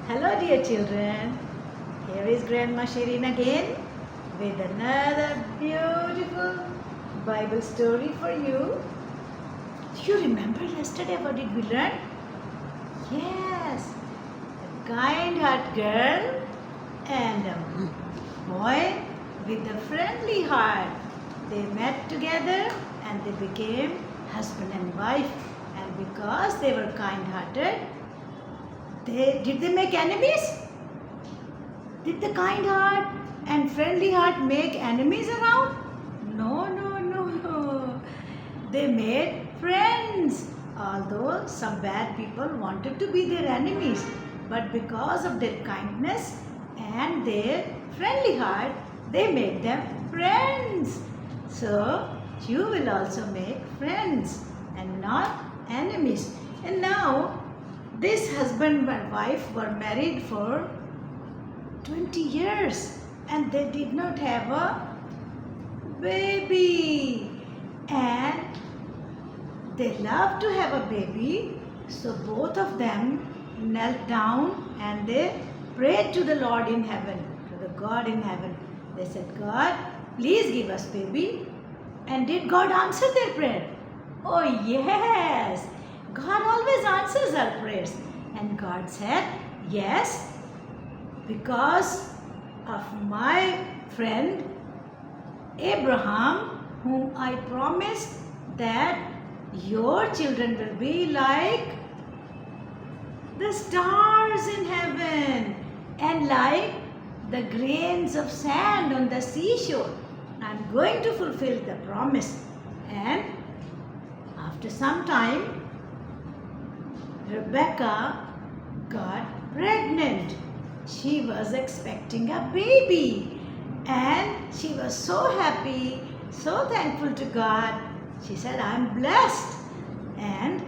Hello dear children, here is Grandma Shirin again with another beautiful Bible story for you. Do you remember yesterday what did we learn? Yes, a kind-hearted girl and a boy with a friendly heart. They met together and they became husband and wife, and because they were kind-hearted, did they make enemies? Did the kind heart and friendly heart make enemies around? No. They made friends. Although some bad people wanted to be their enemies, but because of their kindness and their friendly heart, they made them friends. So you will also make friends and not enemies. And now this husband and wife were married for 20 years and they did not have a baby. And they loved to have a baby. So both of them knelt down and they prayed to the Lord in heaven, to the God in heaven. They said, God, please give us baby. And did God answer their prayer? Oh yes. God always answers our prayers. And God said, yes, because of my friend Abraham, whom I promised that your children will be like the stars in heaven and like the grains of sand on the seashore. I'm going to fulfill the promise. And after some time, Rebecca got pregnant. She was expecting a baby and she was so happy, so thankful to God. She said, I'm blessed. And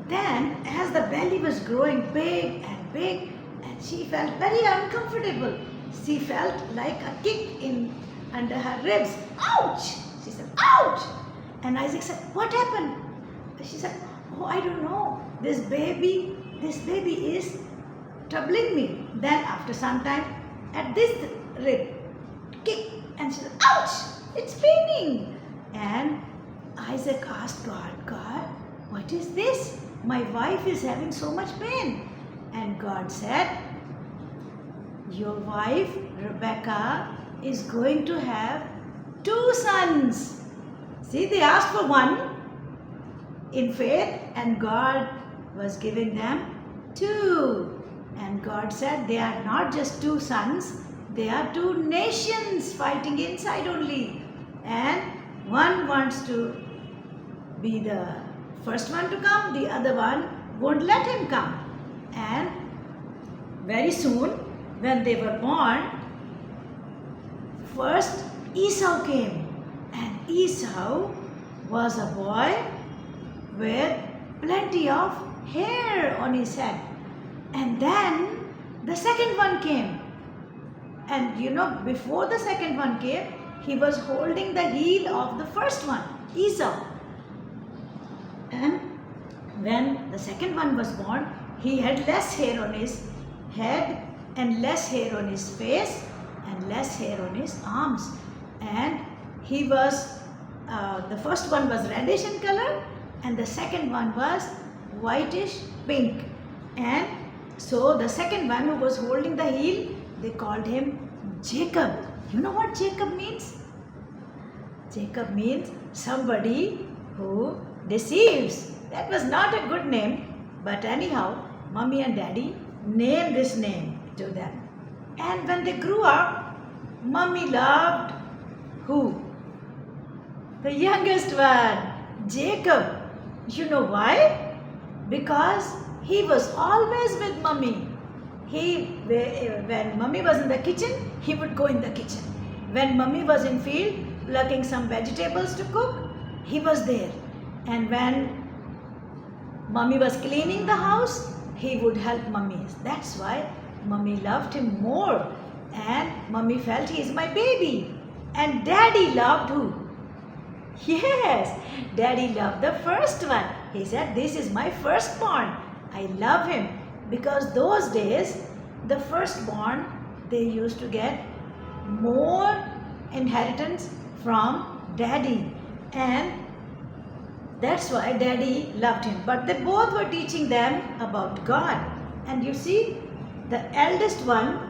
then as the belly was growing big and she felt very uncomfortable. She felt like a kick under her ribs. Ouch! She said, ouch! And Isaac said, what happened? She said, oh, I don't know. This baby is troubling me. Then after some time, at this rib, kick, and she said, ouch! It's paining. And Isaac asked God, what is this? My wife is having so much pain. And God said, your wife, Rebecca, is going to have 2 sons. See, they asked for one in faith and God was giving them 2. And God said they are not just 2 sons, they are 2 nations fighting inside only. And one wants to be the first one to come, the other one won't let him come. And very soon, when they were born, first Esau came. And Esau was a boy with plenty of hair on his head. And then the second one came. And before the second one came, he was holding the heel of the first one, Esau. And when the second one was born, he had less hair on his head and less hair on his face and less hair on his arms. And he was, the first one was reddish in color and the second one was whitish pink. And so the second one who was holding the heel, they called him Jacob. You know what Jacob means? Jacob means somebody who deceives. That was not a good name, but anyhow, mommy and daddy named this name to them. And when they grew up, mommy loved who? The youngest one, Jacob. You know why? Because he was always with mommy. When mommy was in the kitchen, he would go in the kitchen. When mommy was in field plucking some vegetables to cook, he was there. And when mommy was cleaning the house, he would help mommy. That's why mommy loved him more. And mommy felt he is my baby. And daddy loved who? Yes, daddy loved the first one. He said, this is my firstborn. I love him. because those days the firstborn, they used to get more inheritance from daddy, and that's why daddy loved him. But they both were teaching them about God. And you see, the eldest one,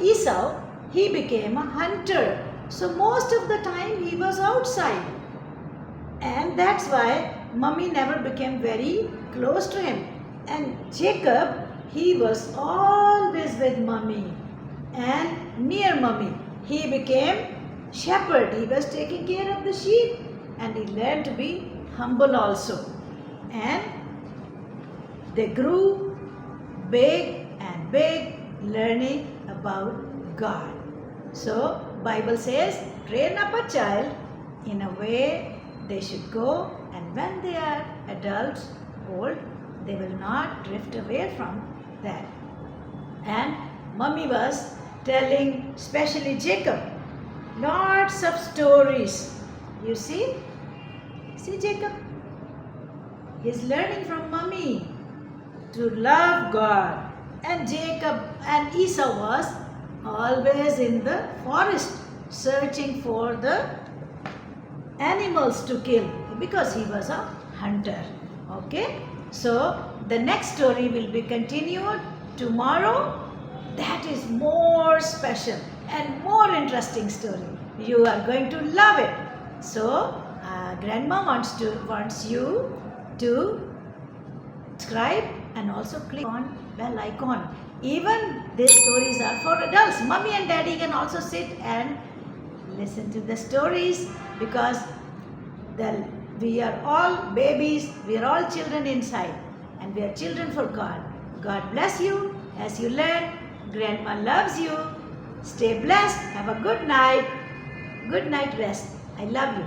Esau, he became a hunter. So most of the time he was outside. And that's why mummy never became very close to him. And Jacob, he was always with mummy and near mummy. He became shepherd. He was taking care of the sheep, and he learned to be humble also. And they grew big and big, learning about God. So Bible says, train up a child in a way they should go, and when they are adults, old, they will not drift away from that. And mummy was telling, especially Jacob, lots of stories. You see Jacob, he's learning from mummy to love God. And Jacob and Esau was always in the forest searching for the animals to kill, because he was a hunter. Okay, so the next story will be continued tomorrow. That is more special and more interesting story. You are going to love it. So grandma wants you to subscribe and also click on bell icon. Even these stories are for adults. Mummy and daddy can also sit and listen to the stories, because we are all babies, we are all children inside, and we are children for God. God bless you as you learn. Grandma loves you. Stay blessed. Have a good night. Good night rest. I love you.